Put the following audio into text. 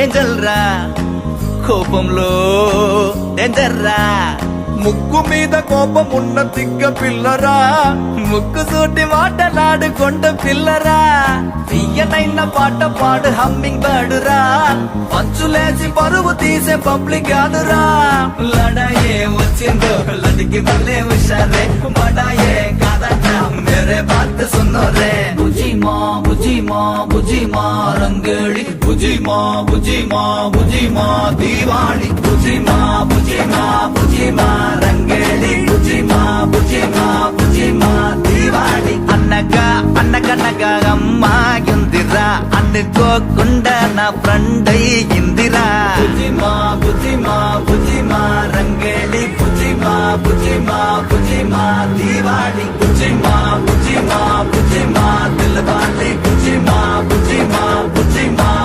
Angel రా కోపంలో danger రా ముక్కు మీద కోపం ఉన్న తిక్క పిల్లరా, ముక్కు సూటి మాటలాడుకొండ పిల్లరా తీయనైన పాట పాడు హమ్మింగ్ బర్డురా పంచులేసి పరువు తీసే పబ్లిక్ కాదురా లడాయే వచ్చిందో లడికి మళ్ళీ హుషారే బడాయే కాదట మేరే బాత్ సున్నో రే బుజీ మా బుజీ మా బుజీ మా రంగేళి బుజీ మా బుజీ మా బుజీ మా దీవాళి బుజీ మా బుజీ మా బుజీ మా రంగేళి బుజీ మా బుజీ మా బుజీ మా దీవాళి అన్నగనగా అమ్మాయిందిరా అనుకోకుండా నా ఫ్రెండ్ అయ్యిందిరా బుజీ మా బుజీ మా బుజీ మా రంగేళి బుజీ మా బుజీ మా బుజీ మా దీవాళి బుజీ మా బుజీ మా బుజీ మా దిల్వాళి బుజీ మా